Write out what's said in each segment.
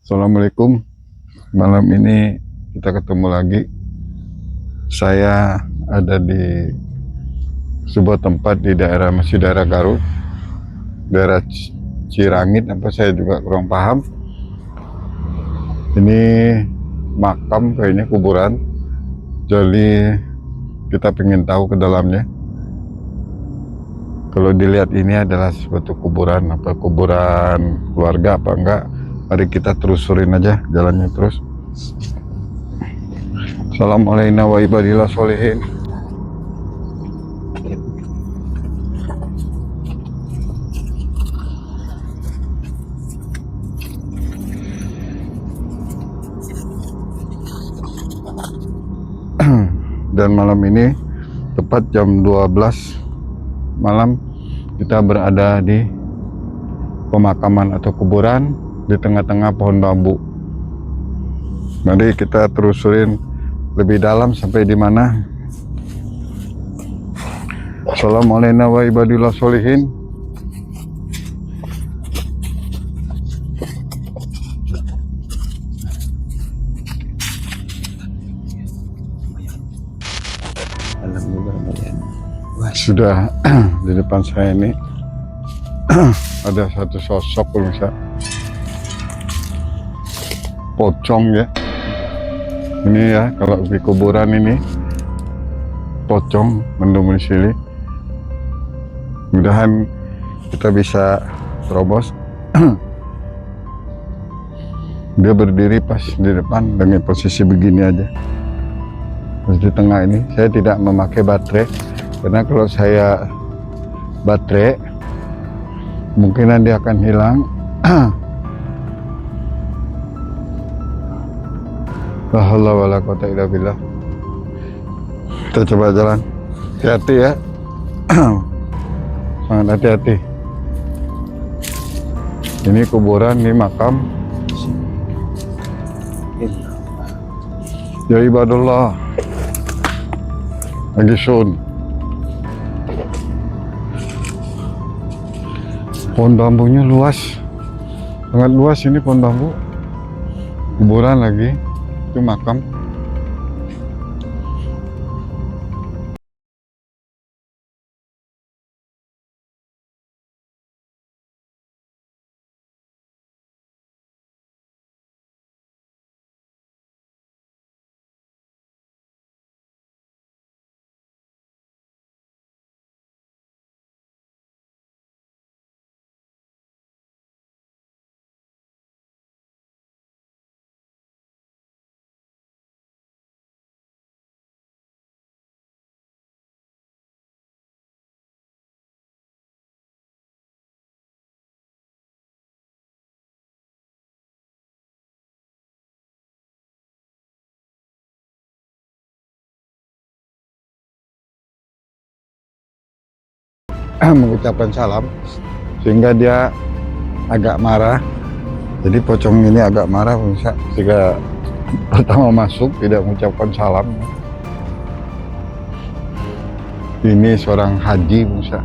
Assalamualaikum. Malam ini kita ketemu lagi. Saya ada di sebuah tempat di masih daerah Garut, daerah Cirangit, apa saya juga kurang paham. Ini makam, kayaknya kuburan. Jadi kita pengen tahu ke dalamnya. Kalau dilihat ini adalah suatu kuburan, apa kuburan keluarga apa enggak? Mari kita telusurin aja jalannya terus. Assalamualaikum warahmatullahi wabarakatuh. Dan malam ini tepat jam 12 malam kita berada di pemakaman atau kuburan di tengah-tengah pohon bambu. Mari kita telusurin lebih dalam sampai di mana. Assalamualaikum warahmatullahi wabarakatuh. Sudah di depan saya ini ada satu sosok pemirsa, pocong ya. Ini ya, kalau di kuburan ini pocong mendomisili. Mudahan kita bisa terobos. Dia berdiri pas di depan dengan posisi begini aja, pas di tengah ini. Saya tidak memakai baterai karena kalau saya baterai kemungkinan dia akan hilang. La haula wala quwata illa billah. Kita coba jalan. Hati-hati ya. Sangat hati-hati. Ini kuburan, ini makam. Ya ibadullah. Lagi sun. Pohon bambunya luas. Sangat luas ini pohon bambu. Kuburan lagi. Itu makam. Mengucapkan salam sehingga dia agak marah. Jadi pocong ini agak marah bisa jika pertama masuk tidak mengucapkan salam. Ini seorang haji bisa,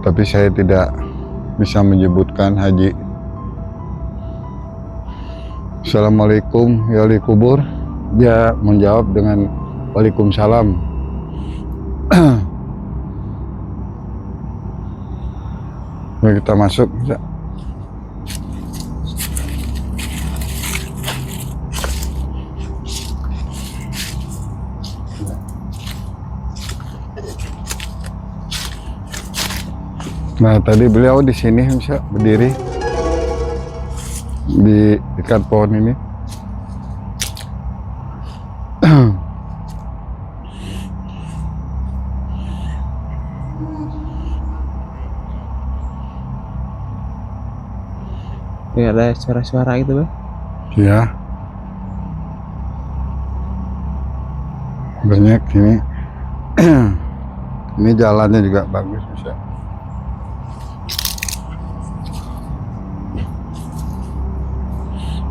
tapi saya tidak bisa menyebutkan haji. Assalamualaikum ya ahli kubur. Dia menjawab dengan waalaikumsalam. Mari kita masuk. Nah, tadi beliau di sini bisa berdiri di dekat pohon ini. Ini ada suara-suara gitu, Bang? Ya, banyak ini. Ini jalannya juga bagus bisa.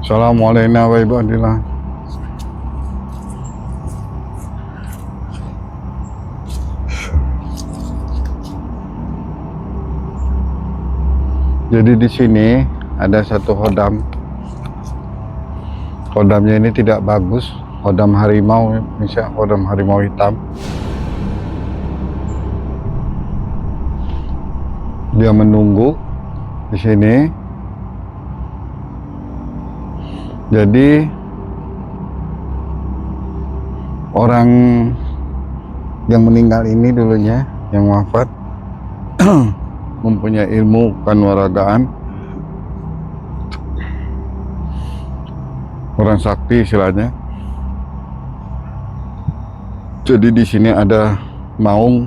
Assalamualaikum warahmatullahi wabarakatuh. Jadi di sini ada satu hodam. Hodamnya ini tidak bagus, hodam harimau, misalnya hodam harimau hitam. Dia menunggu di sini. Jadi orang yang meninggal ini dulunya, yang wafat, mempunyai ilmu kanuragaan, orang sakti istilahnya. Jadi di sini ada maung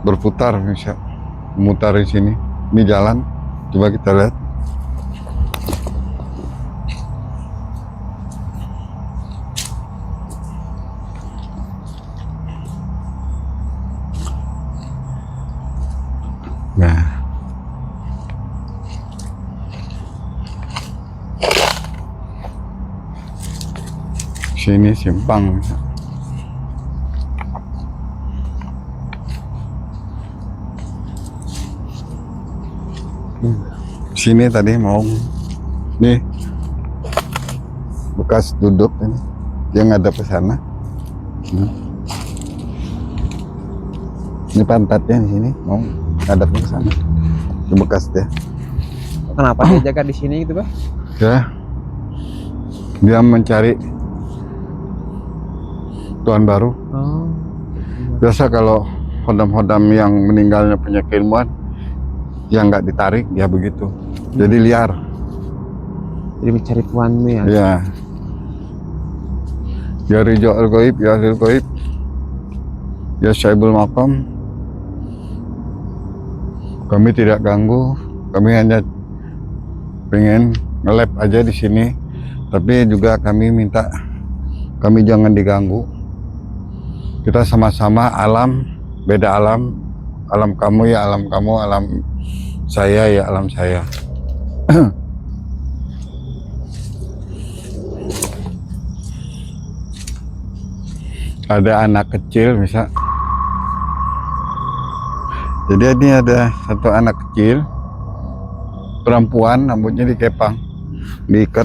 berputar, bisa memutar di sini. Ini jalan, coba kita lihat. Nah, sini simpang. Sini tadi mau nih bekas duduk ini, dia ngadep ke sana. Ini pantatnya di sini, mau ngadep ke sana. Itu bekas dia. Kenapa dia jaga di sini gitu, Bah? Ya, dia mencari tuan baru. Oh. Biasa kalau hodam-hodam yang meninggalnya punya keilmuan, yang nggak ditarik, dia begitu. Jadi liar. Jadi mencari tuanmu ya. Ya. Ya Rijal Al-Ghaib, ya Ahlul Ghaib, ya Syaibul Maqam. Kami tidak ganggu, kami hanya pengen nge-lab aja di sini. Tapi juga kami minta, kami jangan diganggu. Kita sama-sama alam, beda alam. Alam kamu ya alam kamu, alam saya ya alam saya. Ada anak kecil misal. Jadi ini ada satu anak kecil, perempuan, rambutnya dikepang, diikat.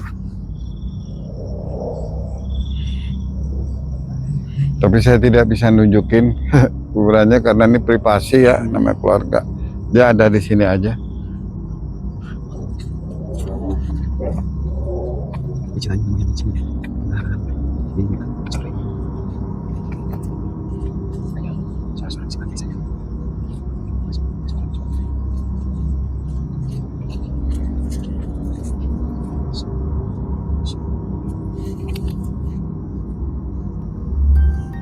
Tapi saya tidak bisa nunjukin kuburannya karena ini privasi ya, namanya keluarga. Dia ada di sini aja.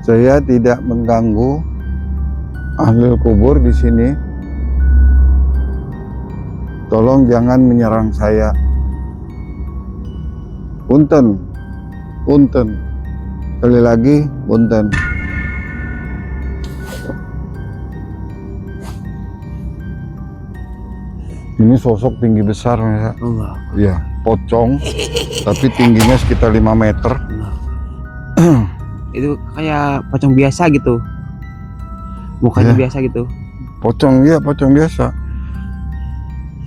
Saya tidak mengganggu ahli kubur di sini. Tolong jangan menyerang saya. Punten, punten. Sekali lagi, punten. Ini sosok tinggi besar, ya. Allah. Ya, pocong, tapi tingginya sekitar 5 meter. Itu kayak pocong biasa gitu. Mukanya Ya. biasa gitu. Pocong, ya pocong biasa.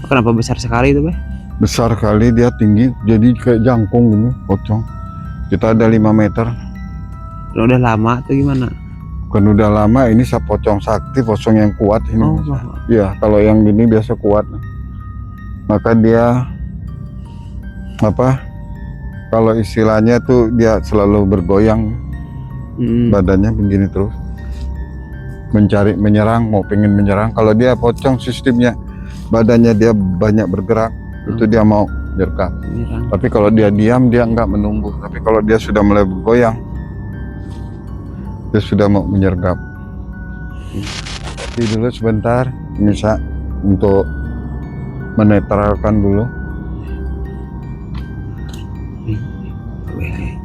Kenapa besar sekali itu, Bah? Besar kali, dia tinggi, jadi kayak jangkung gini, pocong. Kita ada 5 meter. Udah lama atau gimana? Bukan udah lama, ini pocong sakti, pocong yang kuat ini. Oh, Ya, kalau yang gini biasa kuat. Maka dia apa? Kalau istilahnya tuh dia selalu bergoyang badannya begini terus. Mencari, menyerang, mau pengen menyerang. Kalau dia pocong sistemnya, badannya dia banyak bergerak, itu dia mau menyergap. Tapi kalau dia diam, dia enggak menunggu. Tapi kalau dia sudah mulai bergoyang, dia sudah mau menyergap. Jadi dulu sebentar, bisa untuk menetralkan dulu.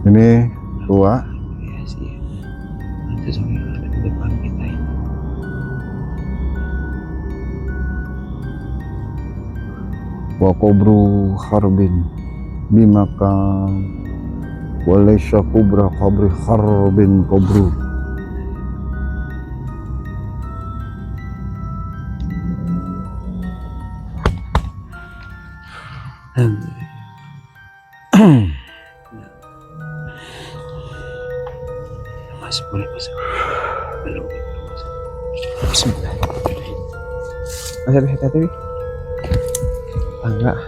Ini tua. Ya sih. Sesuatu yang ada di depan kita ini. Wa kubru harbin bimaka walaysa kubra qabri harbin kubru. Masuk boleh masuk. Belum masuk. Bismillah. Masuk hati-hati. Enggak.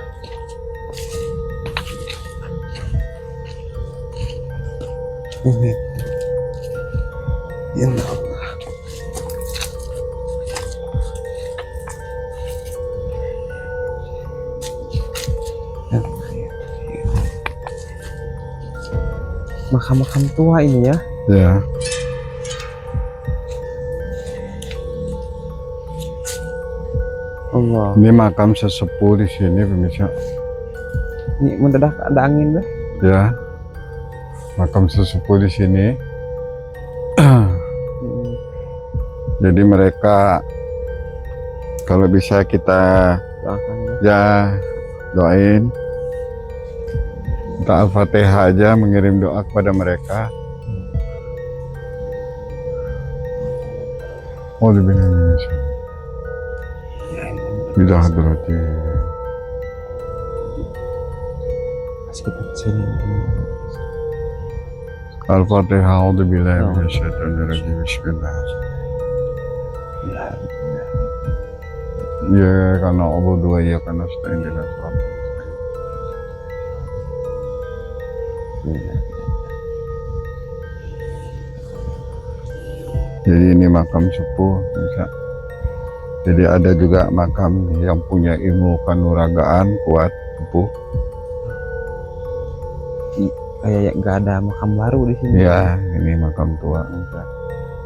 Ini. Ya Allah. Makam-makam tua ini ya. Ya, Allah. ini makam sesepuh di sini pemirsa. Ini mendadak ada angin deh. Ya, makam sesepuh di sini. Jadi mereka kalau bisa kita Doakan ya. ya doain. Kita Al-Fatihah aja mengirim doa kepada mereka. Oh, lebih Indonesia. Tidak hadrati. Pas kita kesini. Al-Fatihah. A'udzubillahi minasyaitonirrajim. Bismillah. Ya, karena Allah dua ya karena stain dengan surat. Jadi ini makam sepuh, bisa. Jadi ada juga makam yang punya ilmu kanuragaan kuat, sepuh. Kayak nggak ada makam baru di sini. Ya, ini makam tua. Bisa.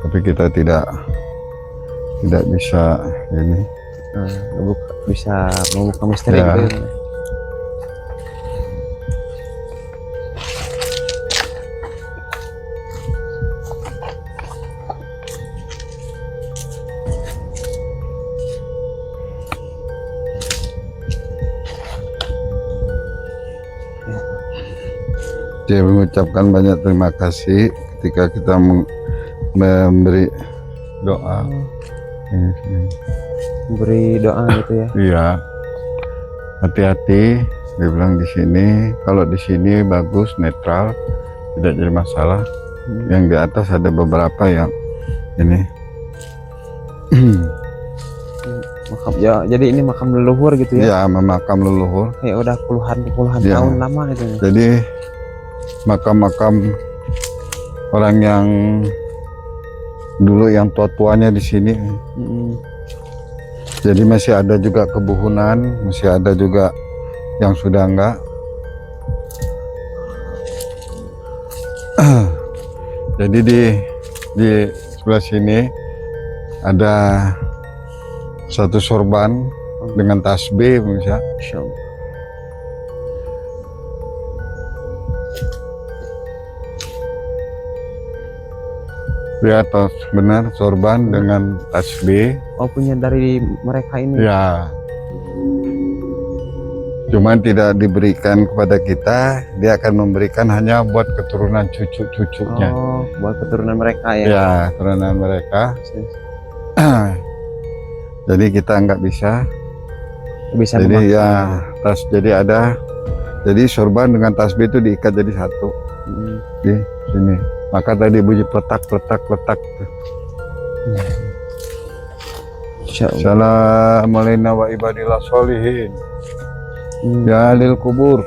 Tapi kita tidak bisa ini. Bisa membuka misteri Ya. gitu. Saya mengucapkan banyak terima kasih ketika kita memberi doa. Beri doa gitu ya. Iya, hati-hati. Dia bilang di sini, kalau di sini bagus, netral, tidak jadi masalah. Yang di atas ada beberapa yang ini. Makam ya, jadi ini makam leluhur gitu ya. Ya, memakam leluhur. Kayak udah puluhan Ya. tahun lama gitu. Jadi makam-makam orang yang dulu yang tua-tuanya di sini. Jadi masih ada juga kebuhunan, masih ada juga yang sudah enggak. Jadi di sebelah sini ada satu sorban dengan tasbih, bisa. Insyaallah. Ya, tos benar sorban dengan tasbih. Oh, punya dari mereka ini. Ya. Cuman tidak diberikan kepada kita, dia akan memberikan hanya buat keturunan cucu-cucunya. Oh, buat keturunan mereka ya. Ya, keturunan mereka. Jadi kita nggak bisa. Bisa Jadi ya jadi ada. Jadi sorban dengan tasbih itu diikat jadi satu di sini. Maka tadi bunyi pletak. Assalamualaikum wa ibadillah sholihin. Ya lil kubur.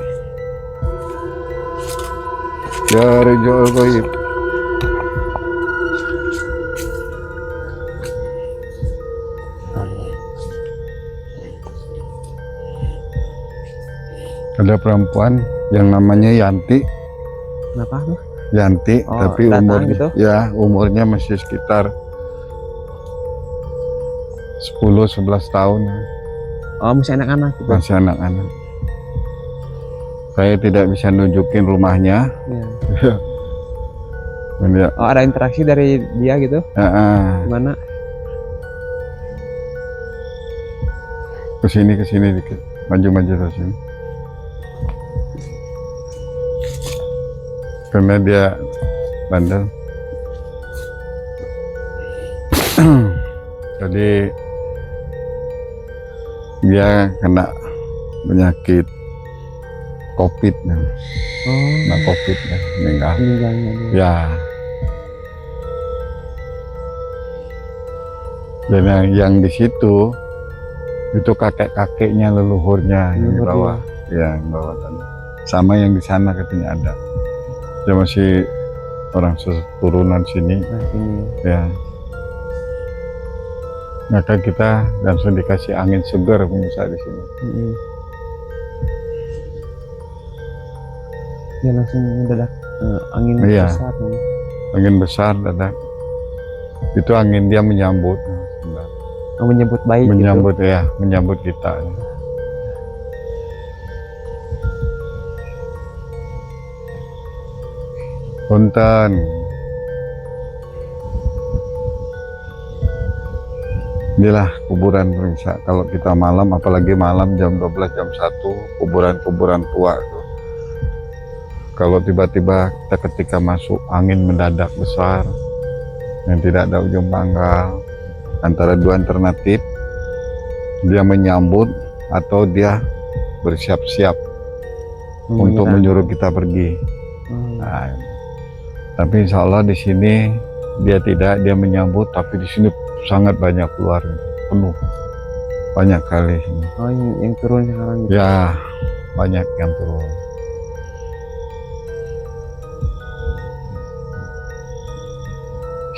Ya rijal ghaib. Ada perempuan yang namanya Yanti. Kenapa? Yanti, Oh, tapi datang gitu? umurnya masih sekitar 10-11 tahun. Oh, masih anak-anak gitu. Masih anak-anak. Saya tidak bisa nunjukin rumahnya. Ya. Ya. Oh, ada interaksi dari dia gitu? Gimana? Kesini dikit, maju ke sini. Karena dia bandel. Jadi dia kena penyakit COVID, nah Oh, COVID meninggal. meninggalnya dia. Ya. Dan yang di situ itu kakek-kakeknya leluhurnya yang di Leluhur bawah. Ya, yang bawah tadi. Sama yang di sana katanya ada. Dia masih orang turunan sini. Nah, sini. Ya. Maka kita langsung dikasih angin segar pemirsa di sini. Mm-mm. Dia langsung mendadak angin Iya. besar nih. Angin besar dadak. Itu angin dia menyambut. Menyebut baik Menyambut ya, menyambut kita. Punten. Inilah kuburan pemirsa. Kalau kita malam, apalagi malam jam 12, jam 1, kuburan-kuburan tua itu. Kalau tiba-tiba kita ketika masuk angin mendadak besar yang tidak ada ujung pangkal, antara dua alternatif, dia menyambut atau dia bersiap-siap untuk menyuruh kita pergi. Nah, tapi insya Allah di sini dia tidak, dia menyambut, tapi di sini sangat banyak keluar, penuh, banyak kali sini. Oh, yang turun sekarang gitu. Ya, banyak yang turun.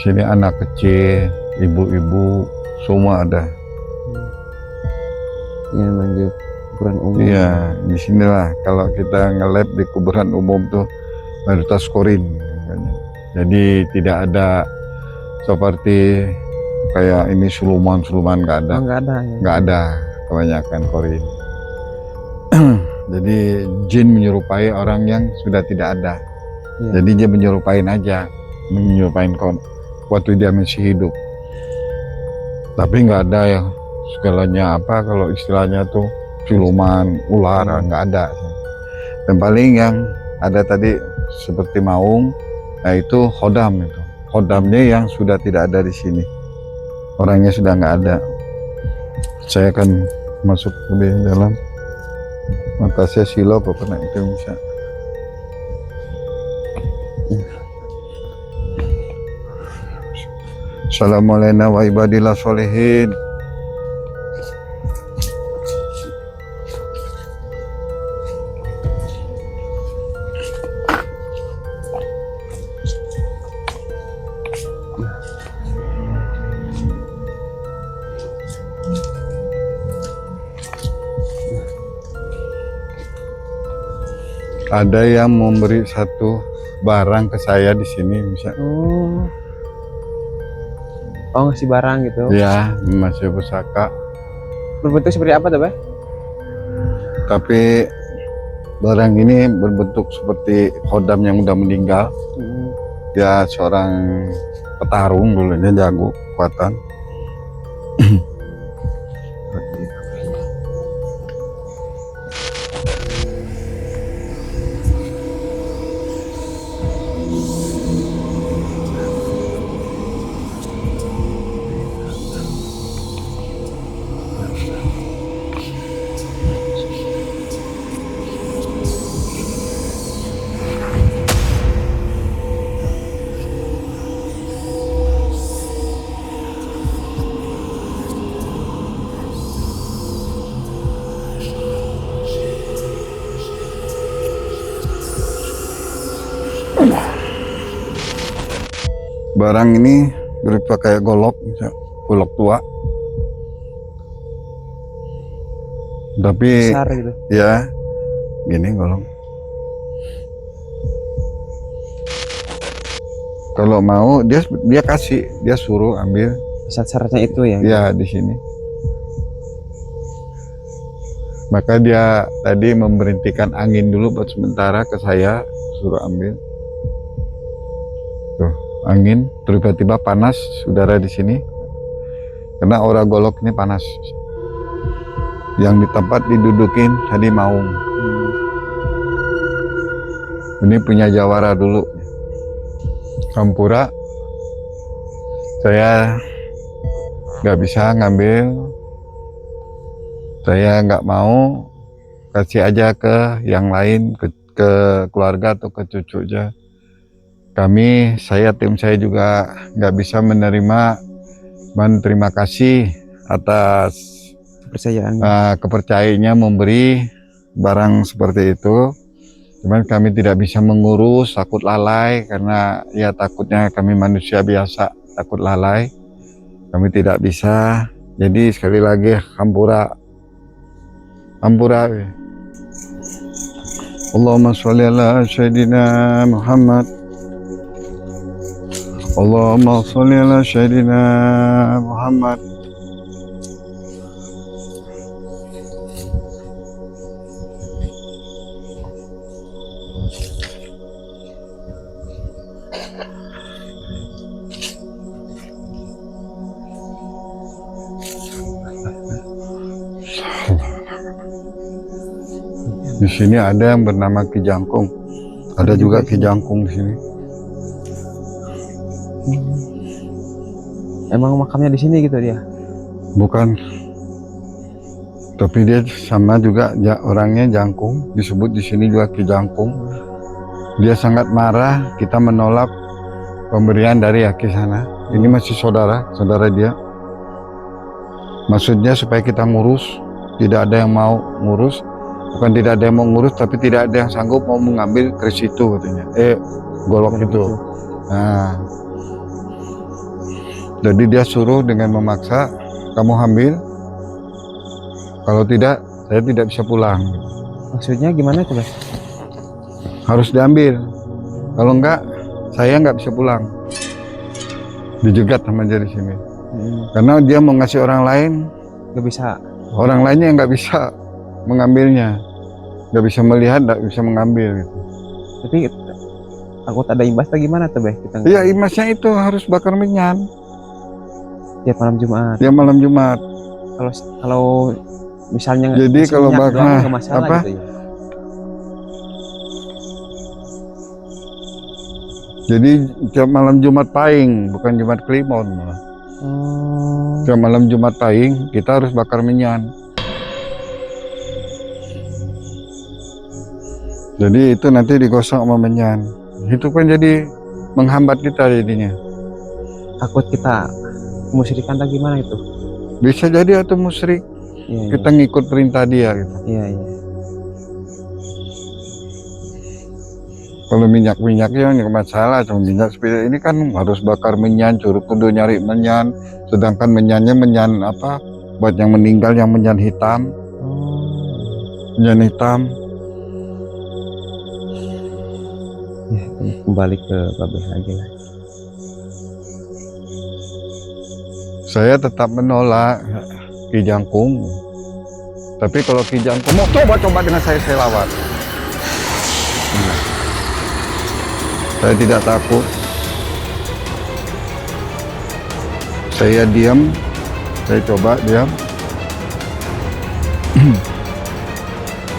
Sini anak kecil, ibu-ibu, semua ada. Yang manggil kuburan umum. Iya, di sinilah kalau kita nge-lab di kuburan umum tuh mayoritas korin. Jadi tidak ada seperti kayak ini suluman nggak ada. Oh, nggak ada ya. Nggak ada, kebanyakan korin. Jadi jin menyerupai orang yang sudah tidak ada. Iya. Jadi dia menyerupain aja, menyerupain waktu dia masih hidup. Tapi nggak ada yang segalanya apa, kalau istilahnya tuh siluman, ular, nggak ada. Dan paling yang ada tadi seperti maung, nah itu khodam itu. Khodamnya yang sudah tidak ada di sini. Orangnya sudah nggak ada. Saya akan masuk ke dalam. Makasih silo pokoknya itu bisa. Assalamualaikum wa ibadillah sholihin. Ada yang memberi satu barang ke saya di sini, bisa. Oh, ngasih barang gitu. Ya, masih pusaka. Berbentuk seperti apa tuh, Bay? Tapi barang ini berbentuk seperti khodam yang udah meninggal. Dia seorang petarung dulu, dia jago kekuatan. Barang ini berupa kayak golok, golok tua. Tapi Besar gitu. ya gini golok. Kalau mau dia kasih, dia suruh ambil. Syarat-syaratnya itu ya. Ya di sini. Maka dia tadi memberhentikan angin dulu buat sementara ke saya, suruh ambil. Tuh, angin tiba-tiba panas udara di sini. Karena aura golok ini panas. Yang di tempat didudukin tadi maung. Ini punya jawara dulu. Kampura. Saya nggak bisa ngambil. Saya nggak mau kasih aja ke yang lain, ke keluarga atau ke cucunya. Tim saya juga nggak bisa menerima, terima kasih atas Kepercayaan. kepercayaannya memberi barang seperti itu. Cuman kami tidak bisa mengurus, takut lalai, karena ya takutnya kami manusia biasa takut lalai. Kami tidak bisa. Jadi sekali lagi hampura. Allahumma sholli ala sayyidina Muhammad. Allahumma sholli ala sayyidina Muhammad. Di sini ada yang bernama Ki Jangkung. Ada juga Ki Jangkung di sini. Emang makamnya di sini gitu dia? Bukan. Tapi dia sama juga orangnya Jangkung, disebut di sini juga Ki Jangkung. Dia sangat marah kita menolak pemberian dari Aki sana. Ini masih saudara dia. Maksudnya supaya kita ngurus, tidak ada yang mau ngurus. Bukan tidak ada yang mau ngurus, tapi tidak ada yang sanggup mau mengambil keris itu katanya. Golok itu. Nah, jadi dia suruh dengan memaksa, kamu ambil. Kalau tidak, saya tidak bisa pulang. Maksudnya gimana itu, Bang? Harus diambil. Kalau enggak, saya nggak bisa pulang. Dijegat sama dia di sini. Karena dia mau ngasih orang lain, Gak bisa. orang lainnya nggak bisa mengambilnya, nggak bisa melihat, nggak bisa mengambil gitu. Tapi takut ada imbas atau gimana tuh, Bang? Kita Iya, imasnya itu harus bakar menyan tiap malam Jumat. tiap malam Jumat. Kalau misalnya Jadi ngasih kalau minyak bakar doang nggak masalah apa? gitu ya. Jadi tiap malam Jumat Pahing, bukan Jumat Kliwon. Tiap malam Jumat Pahing kita harus bakar menyan. Jadi itu nanti digosok sama menyan. Itu kan jadi menghambat kita jadinya. Takut kita kemusyrikan atau gimana itu? Bisa jadi atau musyrik. Iya, Kita ngikut perintah dia gitu. iya. Kalau minyak-minyaknya nggak masalah, cuma minyak seperti ini kan harus bakar menyan, curug kudu nyari menyan. Sedangkan menyannya menyan apa? Buat yang meninggal yang menyan hitam. Menyan hitam. Ya, kembali ke Babeh lagi lah. Saya tetap menolak Ki Jangkung. Tapi kalau Ki Jangkung mau coba dengan saya lawan. Saya tidak takut. Saya diam. Saya coba diam.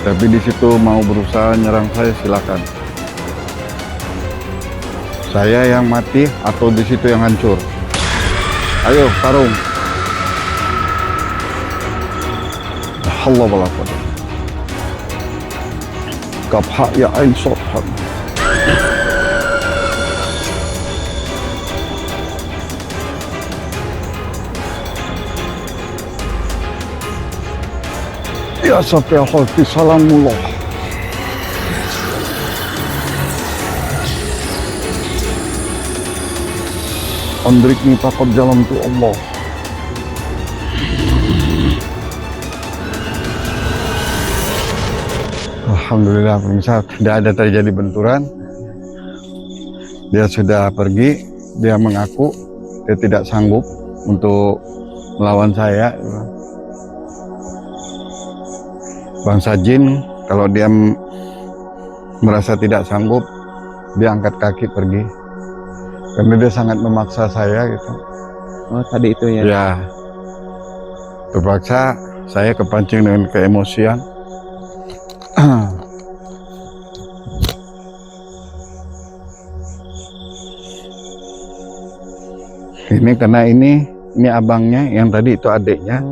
Tapi di situ mau berusaha nyerang saya, silakan. Saya yang mati atau di situ yang hancur. Ayo tarung. Allah balapad. Kapha ya ain sothan. Ya safiya khalqi salamullah. Andrikni takut jalan tu Allah. Alhamdulillah, pemirsa, tidak ada terjadi benturan. Dia sudah pergi, dia mengaku dia tidak sanggup untuk melawan saya. Bangsa jin, kalau dia merasa tidak sanggup, dia angkat kaki pergi. Karena dia sangat memaksa saya gitu. Oh, tadi itu ya. Ya, terpaksa saya kepancing dengan keemosian. Ini karena ini abangnya, yang tadi itu adiknya.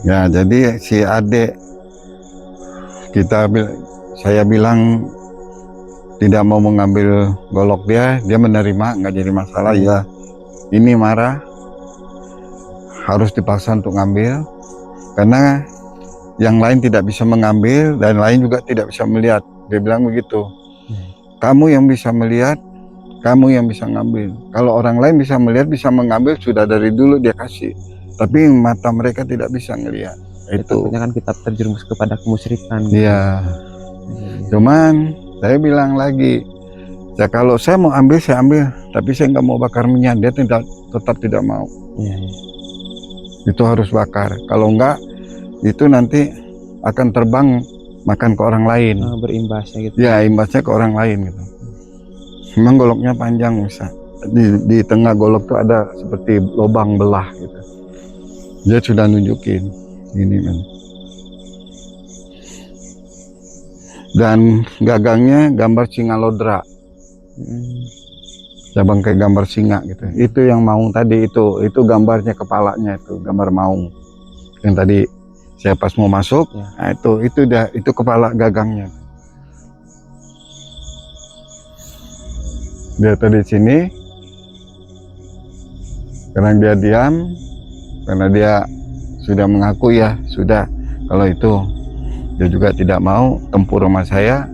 Ya, jadi si adik saya bilang tidak mau mengambil golok dia menerima, nggak jadi masalah ya. Ini marah, harus dipaksa untuk ngambil karena yang lain tidak bisa mengambil dan lain juga tidak bisa melihat. Dia bilang begitu. Kamu yang bisa melihat, kamu yang bisa ngambil. Kalau orang lain bisa melihat, bisa mengambil, sudah dari dulu dia kasih. Tapi mata mereka tidak bisa ngelihat. Itu. Takutnya kan kita terjerumus kepada kemusyrikan. Iya. Cuman saya bilang lagi, ya kalau saya mau ambil, saya ambil. Tapi saya nggak mau bakar minyak. Dia tetap tidak mau. Iya. Itu harus bakar. Kalau enggak, itu nanti akan terbang makan ke orang lain. Berimbasnya gitu. Ya, imbasnya ke orang lain gitu. Memang goloknya panjang bisa. Di tengah golok tuh ada seperti lubang belah gitu. Dia sudah nunjukin ini kan. Dan gagangnya gambar singa lodra. Cabang kayak gambar singa gitu. Itu yang maung tadi itu gambarnya kepalanya itu gambar maung. Yang tadi saya pas mau masuk, ya. Nah itu kepala gagangnya. Dia tadi sini karena dia diam, karena dia sudah mengaku ya sudah kalau itu dia juga tidak mau tempur sama saya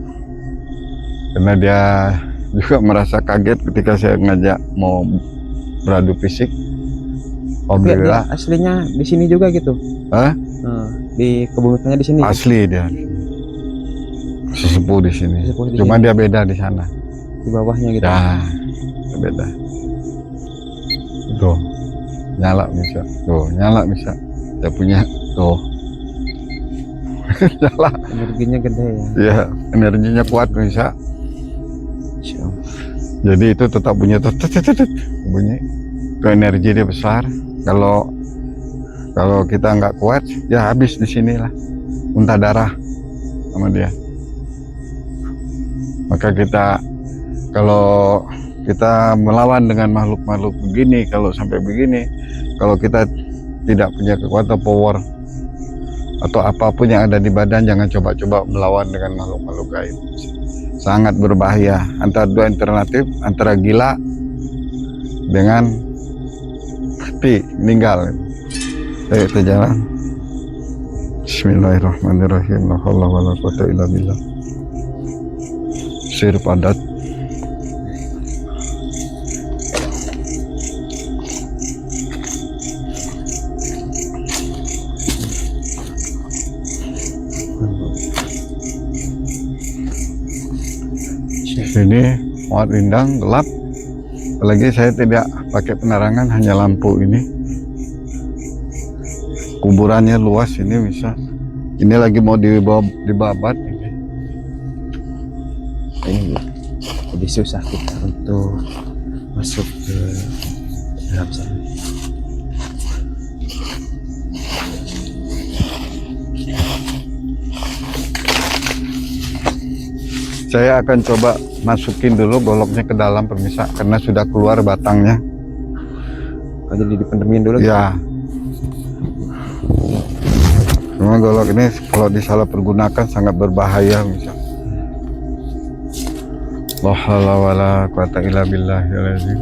karena dia juga merasa kaget ketika saya ngajak mau beradu fisik. Alhamdulillah. Aslinya di sini juga gitu. Hah? Di kebumiannya di sini. Asli dia. Sesepuh di sini. Cuma dia beda di sana. Di bawahnya gitu. Ya, beda. Tuh, nyala bisa. Tuh, nyala bisa. Saya punya tuh. Nyala. Energinya gede ya. Iya, energinya kuat bisa. Jadi itu tetap bunyi bunyi. Itu energi dia besar. Kalau kita nggak kuat, ya habis di sinilah. Muntah darah sama dia. Maka kalau kita melawan dengan makhluk-makhluk begini, kalau sampai begini, kalau kita tidak punya kekuatan power atau apapun yang ada di badan, jangan coba-coba melawan dengan makhluk-makhluk gaib. Sangat berbahaya. Antara dua alternatif, antara gila dengan mati, meninggal. Ayo kita jalan. Bismillahirrahmanirrahim. La haula wala quwwata illa billah. Sir padat. Sini muat rindang, gelap. Apalagi saya tidak pakai penerangan, hanya lampu ini. Kuburannya luas ini bisa. Ini lagi mau dibabat ini. Ini lebih susah kita untuk masuk ke dalam sana. Saya akan coba masukin dulu goloknya ke dalam pemirsa karena sudah keluar batangnya. Jadi dipendemin dulu. Ya. Memang golok ini kalau disalahpergunakan sangat berbahaya pemirsa. La haula wala quwata illa billahil azim.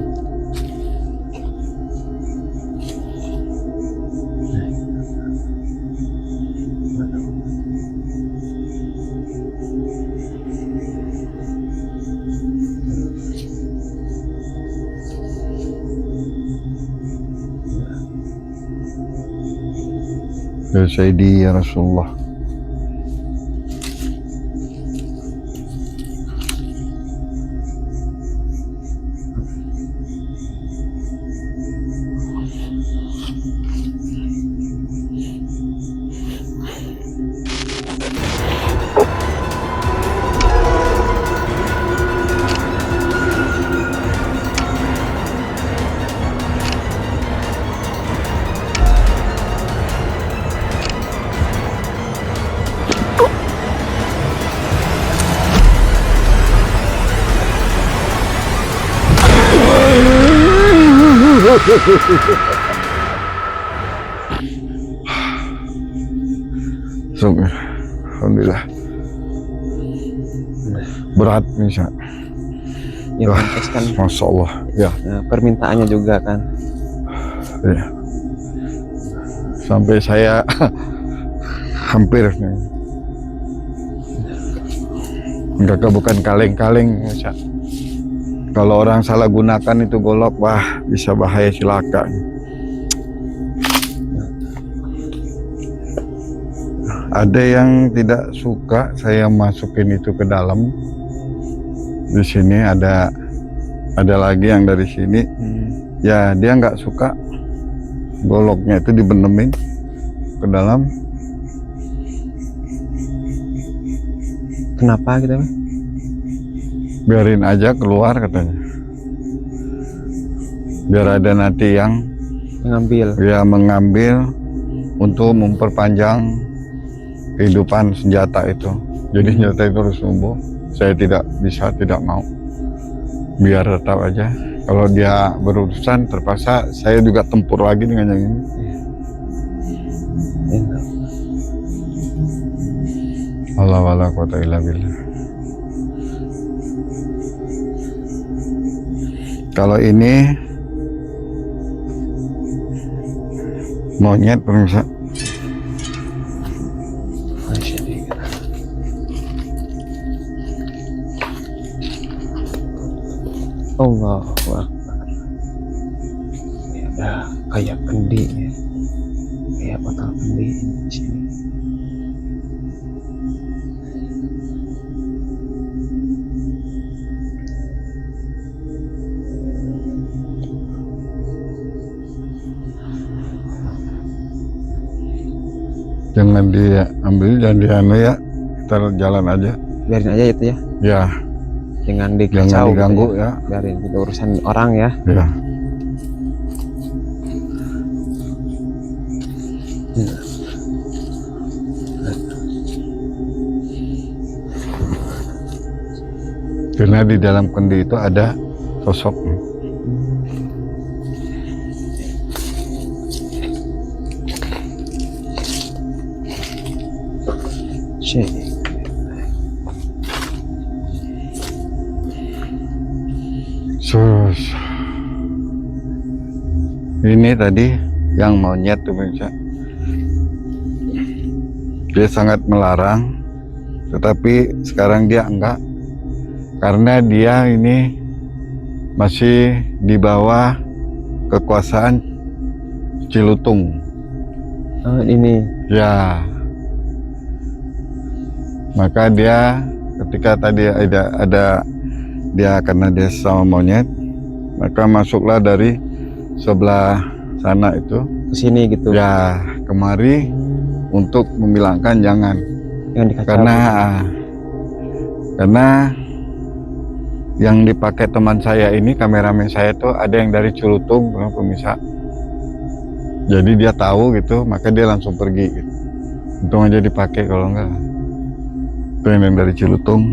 Ya Sayyidi ya Rasulullah. Alhamdulillah. berat bisa. Ya Wah, kontes kan Masya Allah ya. permintaannya juga kan. Ya. Sampai saya hampir enggak bukan kaleng-kaleng bisa. Kalau orang salah gunakan itu golok, wah bisa bahaya celaka. Ada yang tidak suka saya masukin itu ke dalam. Di sini ada lagi yang dari sini. Ya dia nggak suka goloknya itu dibenemin ke dalam. Kenapa gitu? Biarin aja keluar katanya. Biar ada nanti yang mengambil untuk memperpanjang kehidupan senjata itu. Jadi senjata itu harus tumbuh. Saya tidak mau. Biar tetap aja. Kalau dia berurusan terpaksa saya juga tempur lagi dengan yang ini. Allah wala quwata illa billah. Kalau ini monyet pemirsa. Allah Akbar. Ya, ada kayak kendi ya. Kayak batang kendi di sini. Jangan diambil, jangan dianu ya. Kita jalan aja. Biarin aja itu ya. Ya. Jangan Jangan diganggu gitu ya. Biarin itu urusan orang ya. Ya. Karena di dalam kendi itu ada sosok. Ini tadi yang monyet tuh pemirsa. Dia sangat melarang, tetapi sekarang dia enggak, karena dia ini masih di bawah kekuasaan Cilutung. Ini Ya, maka dia ketika tadi ada dia karena dia sama monyet, maka masuklah dari sebelah sana itu ke sini gitu. ya kemari untuk membilangkan jangan Dikacau. Karena yang dipakai teman saya ini, kameramen saya itu ada yang dari Cilutung, pemirsa. Jadi dia tahu gitu, maka dia langsung pergi gitu. Untung aja dipakai, kalau enggak itu yang dari Cilutung.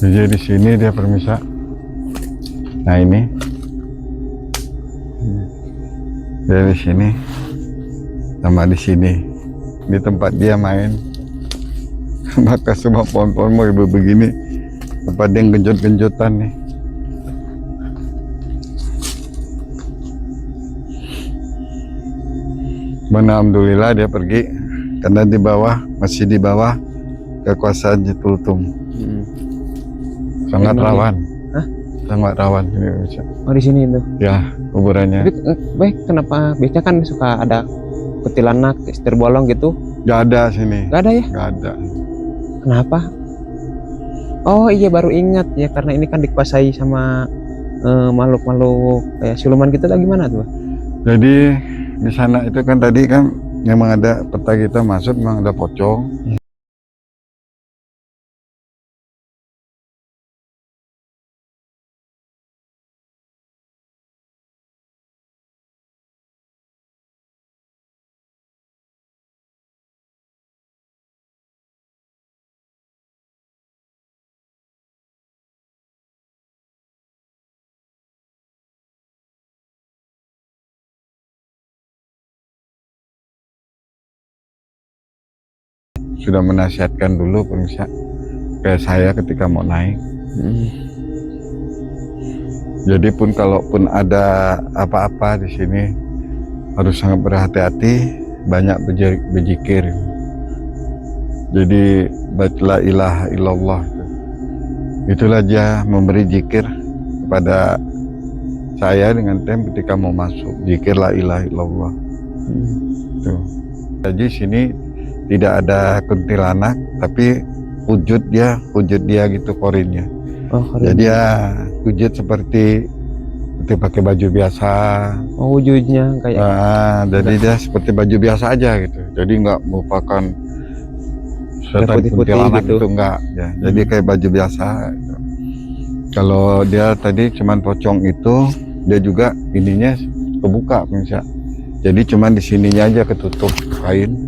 Jadi di sini dia pemirsa. Nah ini dari sini sama di sini, di tempat dia main. Maka semua pohon-pohon mau ibu begini, tempat dia genjot-genjotan nih. Mana alhamdulillah dia pergi, karena masih di bawah kekuasaan Cilutung. Sangat rawan. Hah? Sangat rawan ini bisa. Oh di sini tuh. Ya kuburannya. Tapi baik, kenapa biasanya kan suka ada kuntilanak, ister bolong gitu? Gak ada sini. Gak ada ya? Gak ada. Kenapa? Oh iya, baru ingat ya, karena ini kan dikuasai sama makhluk-makhluk kayak siluman gitu. Lagi mana tuh? Jadi di sana itu kan tadi kan memang ada peta kita masuk, memang ada pocong. Sudah menasihatkan dulu pemirsa, kayak saya ketika mau naik. Hmm. Jadi pun kalaupun ada apa-apa di sini harus sangat berhati-hati, banyak berzikir. Jadi la ilaha illallah, itulah dia memberi zikir kepada saya dengan tem ketika mau masuk, zikir la ilaha illallah. Tuh. Jadi sini tidak ada kuntilanak, tapi wujud dia gitu korinnya. Oh, Jadi ya wujud seperti pakai baju biasa. oh, wujudnya kayak Jadi dia seperti baju biasa aja gitu. Jadi nggak merupakan setan putih-putih kuntilanak gitu. itu enggak ya. Jadi kayak baju biasa gitu. Kalau dia tadi cuman pocong itu, dia juga ininya kebuka bisa. Jadi cuman di sininya aja ketutup kain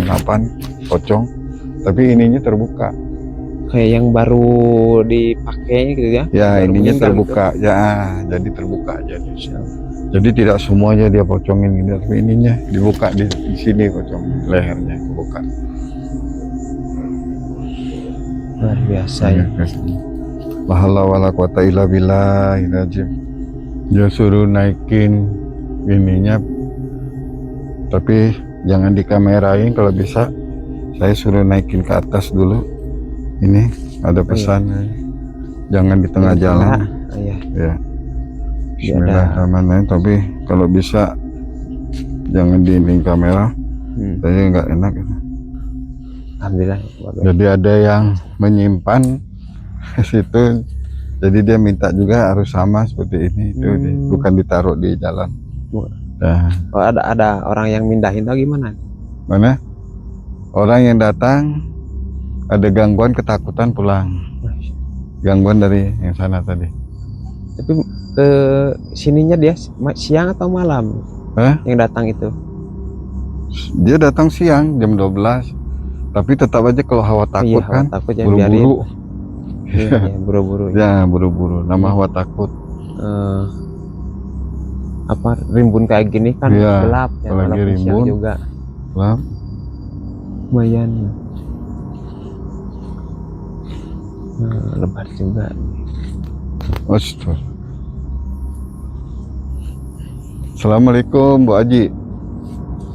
kapan pocong, tapi ininya terbuka. Kayak yang baru dipakai gitu ya. Ya Baru ininya meninggal terbuka ya, jadi terbuka aja. Jadi tidak semuanya dia pocongin gitu, tapi ininya dibuka di sini pocong lehernya kebuka. Luar biasa ya. La haula wala quwata illa billahil azim. Dia suruh naikin ininya, tapi jangan dikamerain kalau bisa. Saya suruh naikin ke atas dulu. Ini ada pesan, jangan di tengah jalan. Iya. Ya. Bismillahirrahmanirrahim. Tapi kalau bisa jangan di kamera. Saya nggak enak. Alhamdulillah. Jadi ada yang menyimpan situ. Jadi dia minta juga harus sama seperti ini. Itu bukan ditaruh di jalan. Nah. Oh, ada orang yang mindahin atau gimana? Mana? Orang yang datang ada gangguan, ketakutan pulang. Gangguan dari yang sana tadi. Tapi ke sininya dia siang atau malam? Yang datang itu? Dia datang siang jam 12. Tapi tetap aja kalau hawa takut kan, takut ya, buru-buru. Iya, buru-buru. Ya, buru-buru. Nama hawa takut. Apa rimbun kayak gini kan ya, gelap ya, lagi rimbun juga. Gelap. Lumayan. Lebat juga. Astaga. Assalamualaikum Bu Haji.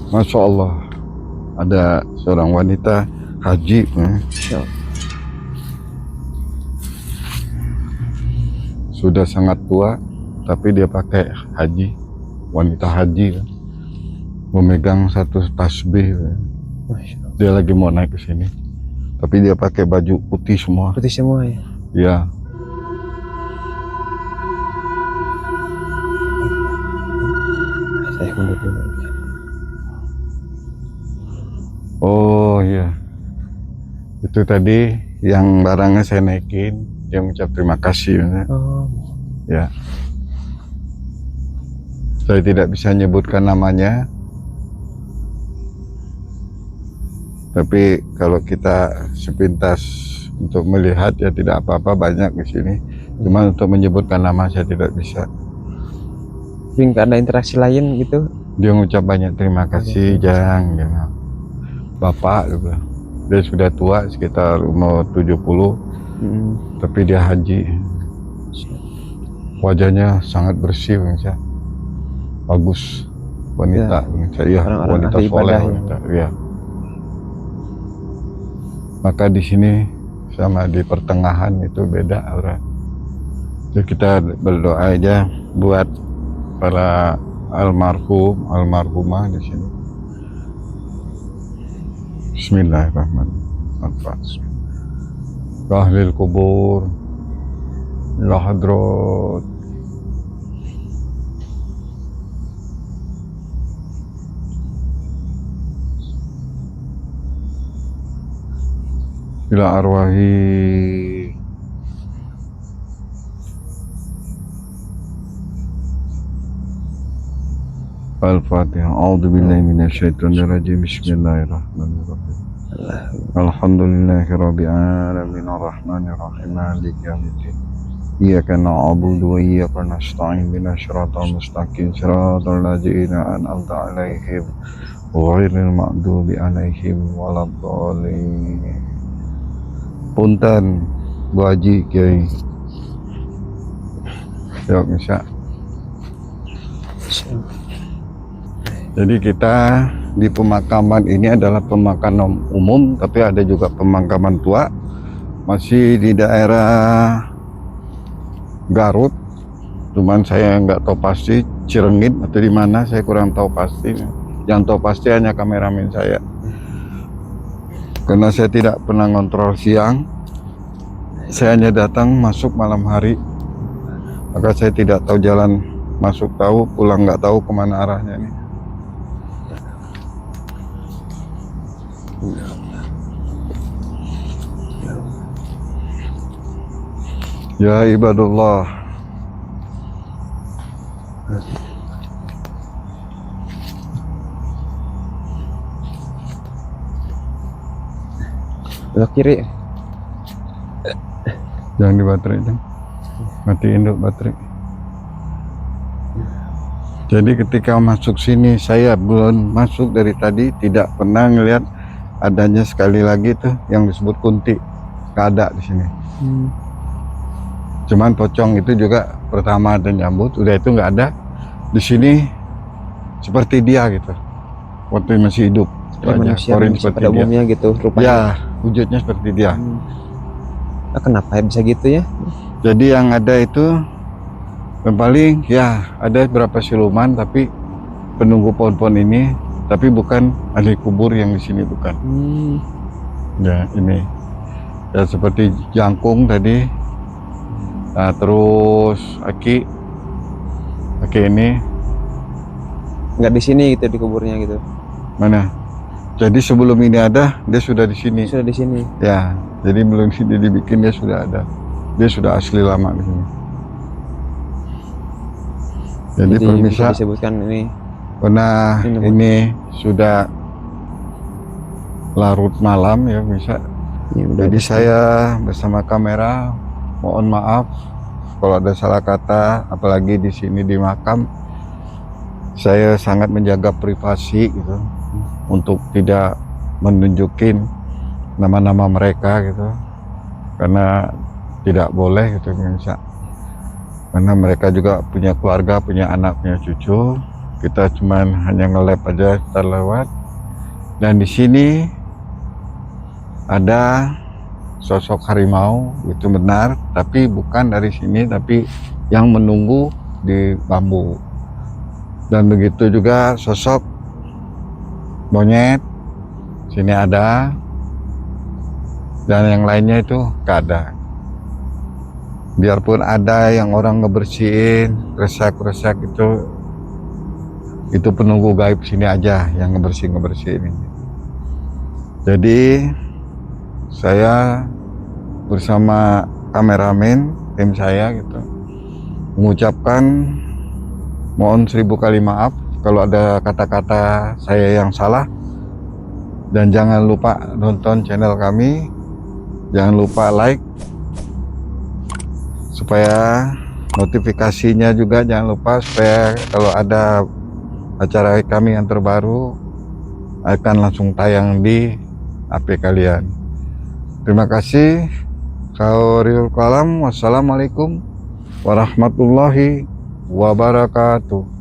Masya Allah, ada seorang wanita haji. Sudah sangat tua, tapi dia pakai haji, wanita haji, memegang satu tasbih. Dia lagi mau naik ke sini, tapi dia pakai baju putih semua. Putih semua ya? Iya. Saya mundur dulu. Oh iya, itu tadi yang barangnya saya naikin, dia mengucap terima kasih. Oh. Ya, saya tidak bisa menyebutkan namanya, tapi kalau kita sepintas untuk melihat ya tidak apa-apa, banyak di sini. Cuma untuk menyebutkan nama saya tidak bisa. Tapi nggak ada interaksi lain gitu? Dia mengucap banyak terima kasih, Jang. Ya. Bapak, dia sudah tua, sekitar umur 70, tapi dia haji. Wajahnya sangat bersih, ya. Bagus, wanita, ya, wanita soleh, ya. Maka di sini sama di pertengahan itu beda aura. Jadi kita berdoa aja buat para almarhum, almarhumah di sini. Bismillahirrahmanirrahim. Ahlil kubur, ya hadrat. Ila arwahi Al-Fatihah. A'udzu billahi minasyaitonir rajim. Bismillahirrahmanirrahim. Alhamdulillahirabbil alamin arrahmanir rahim maliki yaumiddin. Iyyaka na'budu wa iyyaka nasta'in ihdinas siratal mustaqim siratal ladzina an'amta 'alaihim ghairil maghdubi 'alaihim waladdallin. Punten Bu Haji Kiai. Yuk bisa. Jadi kita di pemakaman ini adalah pemakaman umum, tapi ada juga pemakaman tua. Masih di daerah Garut. Cuman saya nggak tahu pasti Cirenggit atau di mana, saya kurang tahu pasti. Yang tahu pasti hanya kameramen saya. Karena saya tidak pernah ngontrol siang. Saya hanya datang masuk malam hari. Maka saya tidak tahu jalan masuk tahu, pulang nggak tahu kemana arahnya nih. Ya ibadullah. Belok kiri. Jangan di baterai itu. Matiin dulu baterai. Jadi ketika masuk sini, saya belum masuk dari tadi, tidak pernah ngelihat adanya sekali lagi tuh yang disebut kunti. Nggak ada di sini. Cuman pocong itu juga pertama ada nyambut, udah itu nggak ada. Di sini seperti dia gitu, waktu masih hidup. Manusia Seperti pada dia. umumnya gitu rupanya. Ya, wujudnya seperti dia. Nah, kenapa ya bisa gitu ya? Jadi yang ada itu yang paling ya ada beberapa siluman, tapi penunggu pohon-pohon ini, tapi bukan ahli kubur yang di sini, bukan. Ya ini ya seperti jangkung tadi. Nah, terus aki ini Nggak di sini gitu, di kuburnya gitu. mana? Jadi sebelum ini ada, dia sudah di sini. Sudah di sini. Ya, jadi belum sini dibikin, dia sudah ada. Dia sudah asli lama di sini. Jadi bisa permisa, disebutkan ini. karena ini sudah larut malam ya bisa. Ya, udah Jadi ada. saya bersama kamera mohon maaf kalau ada salah kata, apalagi di sini di makam. Saya sangat menjaga privasi gitu, untuk tidak menunjukin nama-nama mereka gitu, karena tidak boleh gitu bisa. Karena mereka juga punya keluarga, punya anak, punya cucu. Kita cuman hanya nge-lab aja, kita lewat. Dan di sini ada sosok harimau, itu benar, tapi bukan dari sini, tapi yang menunggu di bambu. Dan begitu juga sosok monyet, sini ada, dan yang lainnya itu gak ada. Biarpun ada yang orang ngebersihin, resek itu penunggu gaib sini aja yang ngebersihin ini. Jadi saya bersama kameramen tim saya gitu mengucapkan mohon 1000 kali maaf kalau ada kata-kata saya yang salah, dan jangan lupa nonton channel kami, jangan lupa like, supaya notifikasinya juga jangan lupa, supaya kalau ada acara kami yang terbaru akan langsung tayang di HP kalian. Terima kasih. Wassalamualaikum warahmatullahi wabarakatuh.